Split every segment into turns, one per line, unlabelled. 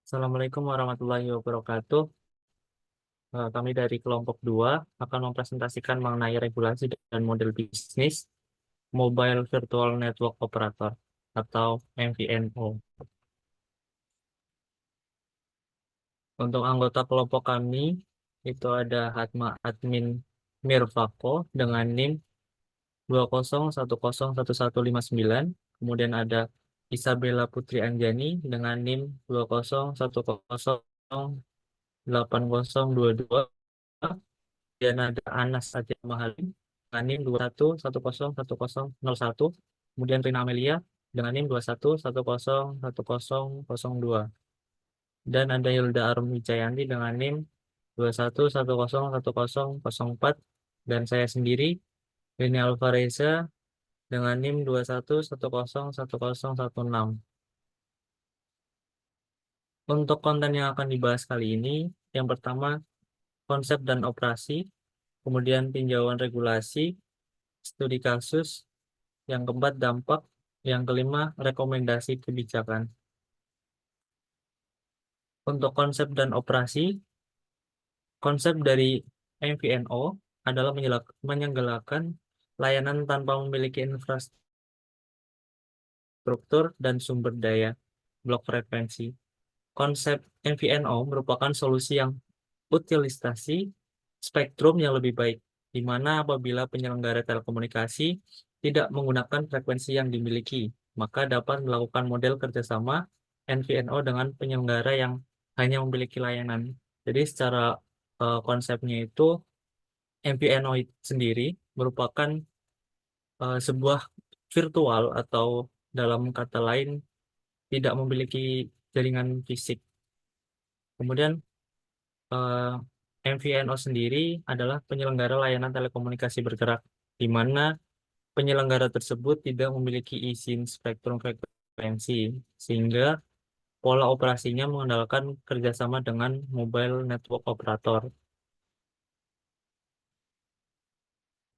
Assalamualaikum warahmatullahi wabarakatuh. Kami dari kelompok 2 akan mempresentasikan mengenai regulasi dan model bisnis Mobile Virtual Network Operator atau MVNO. Untuk anggota kelompok kami itu ada Hatma Admin Mirvako dengan NIM 201011159. Kemudian ada Isabella Putri Anjani dengan NIM 201108022. Dan ada Anas Saja Mahalim dengan NIM 21101001. Kemudian Rina Amelia dengan NIM 21101002. Dan ada Hilda Arum Wijayanti dengan NIM 21101004. Dan saya sendiri, Rini Alvareza dengan NIM 21101016. Untuk konten yang akan dibahas kali ini, yang pertama konsep dan operasi, kemudian tinjauan regulasi, studi kasus, yang keempat dampak, yang kelima rekomendasi kebijakan. Untuk konsep dan operasi, konsep dari MVNO adalah menyelenggarakan layanan tanpa memiliki infrastruktur dan sumber daya blok frekuensi. Konsep MVNO merupakan solusi yang utilisasi spektrum yang lebih baik, di mana apabila penyelenggara telekomunikasi tidak menggunakan frekuensi yang dimiliki, maka dapat melakukan model kerjasama MVNO dengan penyelenggara yang hanya memiliki layanan. Jadi secara konsepnya itu MVNO sendiri merupakan sebuah virtual atau dalam kata lain tidak memiliki jaringan fisik. Kemudian MVNO sendiri adalah penyelenggara layanan telekomunikasi bergerak, di mana penyelenggara tersebut tidak memiliki izin spektrum frekuensi, sehingga pola operasinya mengandalkan kerjasama dengan mobile network operator.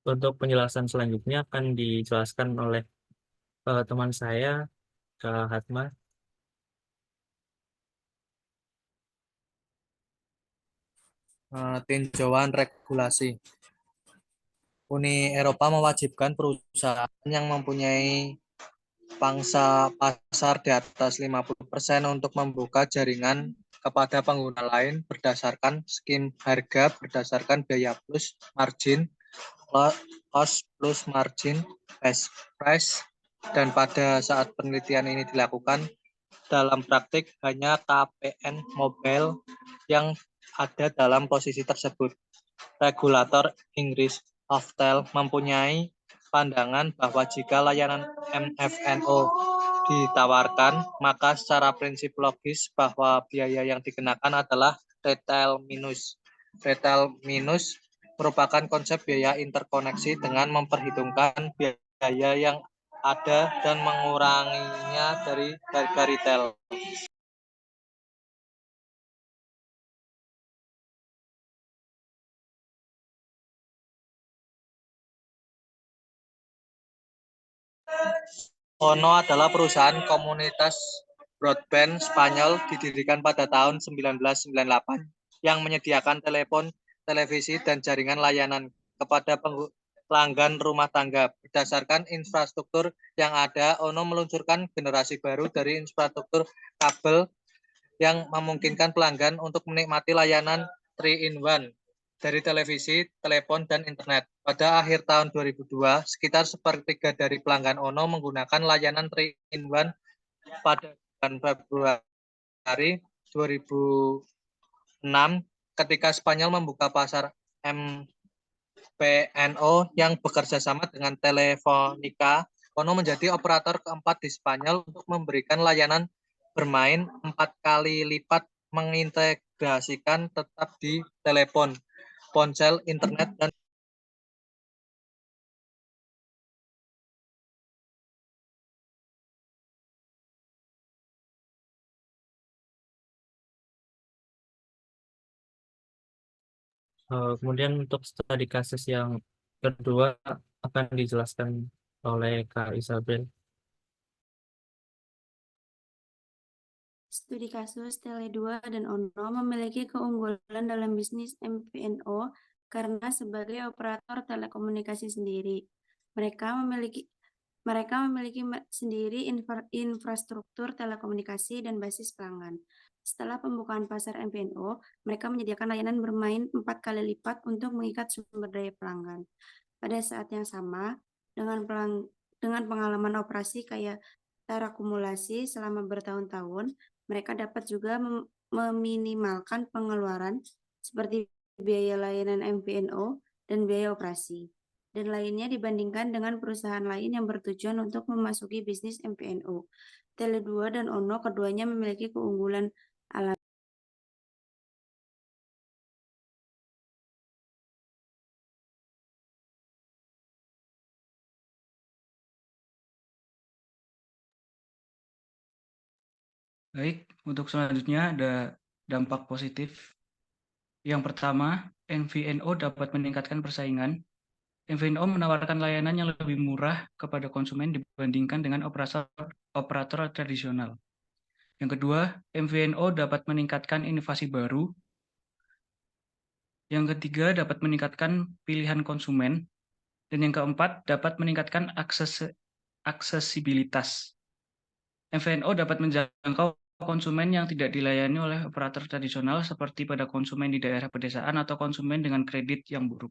Untuk penjelasan selanjutnya akan dijelaskan oleh teman saya, Kak Hatma.
Tinjauan regulasi. Uni Eropa mewajibkan perusahaan yang mempunyai pangsa pasar di atas 50% untuk membuka jaringan kepada pengguna lain berdasarkan skim harga berdasarkan biaya plus margin, cost plus margin, best price, dan pada saat penelitian ini dilakukan, dalam praktik hanya KPN Mobile yang ada dalam posisi tersebut. Regulator Inggris Oftel mempunyai pandangan bahwa jika layanan MVNO ditawarkan, maka secara prinsip logis bahwa biaya yang dikenakan adalah retail minus. Retail minus merupakan konsep biaya interkoneksi dengan memperhitungkan biaya yang ada dan menguranginya dari harga retail. Ono adalah perusahaan komunitas broadband Spanyol didirikan pada tahun 1998 yang menyediakan telepon, televisi, dan jaringan layanan kepada pelanggan rumah tangga. Berdasarkan infrastruktur yang ada, Ono meluncurkan generasi baru dari infrastruktur kabel yang memungkinkan pelanggan untuk menikmati layanan 3-in-1 dari televisi, telepon, dan internet. Pada akhir tahun 2002, sekitar sepertiga dari pelanggan Ono menggunakan layanan 3-in-1 pada bulan Februari 2006 ketika Spanyol membuka pasar MVNO yang bekerja sama dengan Telefonica. Ono menjadi operator keempat di Spanyol untuk memberikan layanan bermain 4 kali lipat mengintegrasikan tetap di telepon, ponsel, internet, dan
Kemudian untuk studi kasus yang kedua akan dijelaskan oleh Kak Isabel.
Studi kasus Tele2 dan Ono memiliki keunggulan dalam bisnis MVNO karena sebagai operator telekomunikasi sendiri. Mereka memiliki sendiri infrastruktur telekomunikasi dan basis pelanggan. Setelah pembukaan pasar MVNO, mereka menyediakan layanan bermain 4 kali lipat untuk mengikat sumber daya pelanggan. Pada saat yang sama, dengan pengalaman operasi kayak terakumulasi selama bertahun-tahun, mereka dapat juga meminimalkan pengeluaran seperti biaya layanan MVNO dan biaya operasi, dan lainnya dibandingkan dengan perusahaan lain yang bertujuan untuk memasuki bisnis MVNO. Tele2 dan Ono keduanya memiliki keunggulan alami.
Baik, untuk selanjutnya ada dampak positif. Yang pertama, MVNO dapat meningkatkan persaingan. MVNO menawarkan layanan yang lebih murah kepada konsumen dibandingkan dengan operator tradisional. Yang kedua, MVNO dapat meningkatkan inovasi baru. Yang ketiga, dapat meningkatkan pilihan konsumen. Dan yang keempat, dapat meningkatkan aksesibilitas. MVNO dapat menjangkau konsumen yang tidak dilayani oleh operator tradisional seperti pada konsumen di daerah pedesaan atau konsumen dengan kredit yang buruk.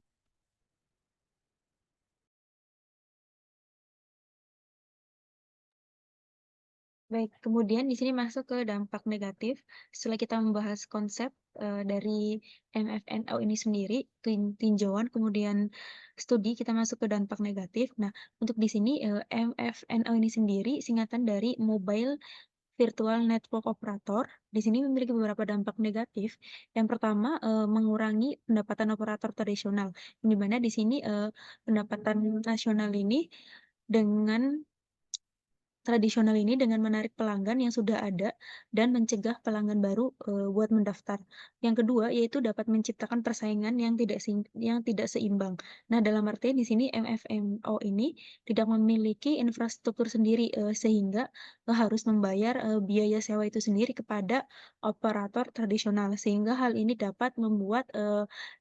Baik, kemudian di sini masuk ke dampak negatif. Setelah kita membahas konsep dari MFNO ini sendiri, tinjauan, kemudian studi, kita masuk ke dampak negatif. Nah, untuk di sini MFNO ini sendiri singkatan dari Mobile Virtual Network Operator. Di sini memiliki beberapa dampak negatif. Yang pertama, mengurangi pendapatan operator tradisional, di mana di sini pendapatan nasional ini tradisional ini dengan menarik pelanggan yang sudah ada dan mencegah pelanggan baru buat mendaftar. Yang kedua yaitu dapat menciptakan persaingan yang tidak seimbang. Nah, dalam artian di sini MFNO ini tidak memiliki infrastruktur sendiri sehingga harus membayar biaya sewa itu sendiri kepada operator tradisional, sehingga hal ini dapat membuat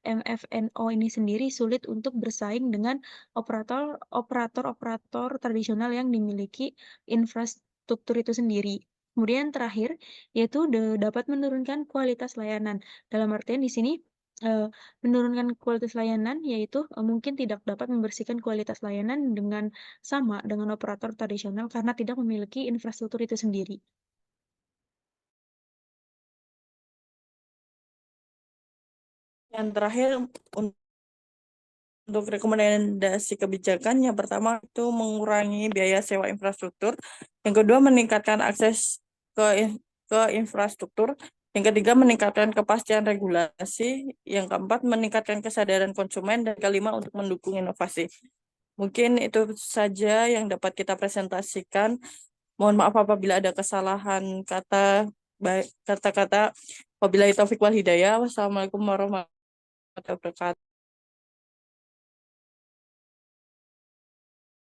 MFNO ini sendiri sulit untuk bersaing dengan operator tradisional yang dimiliki infrastruktur itu sendiri. Kemudian terakhir, yaitu dapat menurunkan kualitas layanan. Dalam artian di sini menurunkan kualitas layanan, yaitu mungkin tidak dapat membersihkan kualitas layanan dengan sama dengan operator tradisional karena tidak memiliki infrastruktur itu sendiri.
Yang terakhir, untuk rekomendasi kebijakan, yang pertama itu mengurangi biaya sewa infrastruktur, yang kedua meningkatkan akses ke infrastruktur, yang ketiga meningkatkan kepastian regulasi, yang keempat meningkatkan kesadaran konsumen, dan kelima untuk mendukung inovasi. Mungkin itu saja yang dapat kita presentasikan. Mohon maaf apabila ada kesalahan kata-kata. Wabillahi taufiq wal hidayah. Wassalamualaikum warahmatullahi wabarakatuh.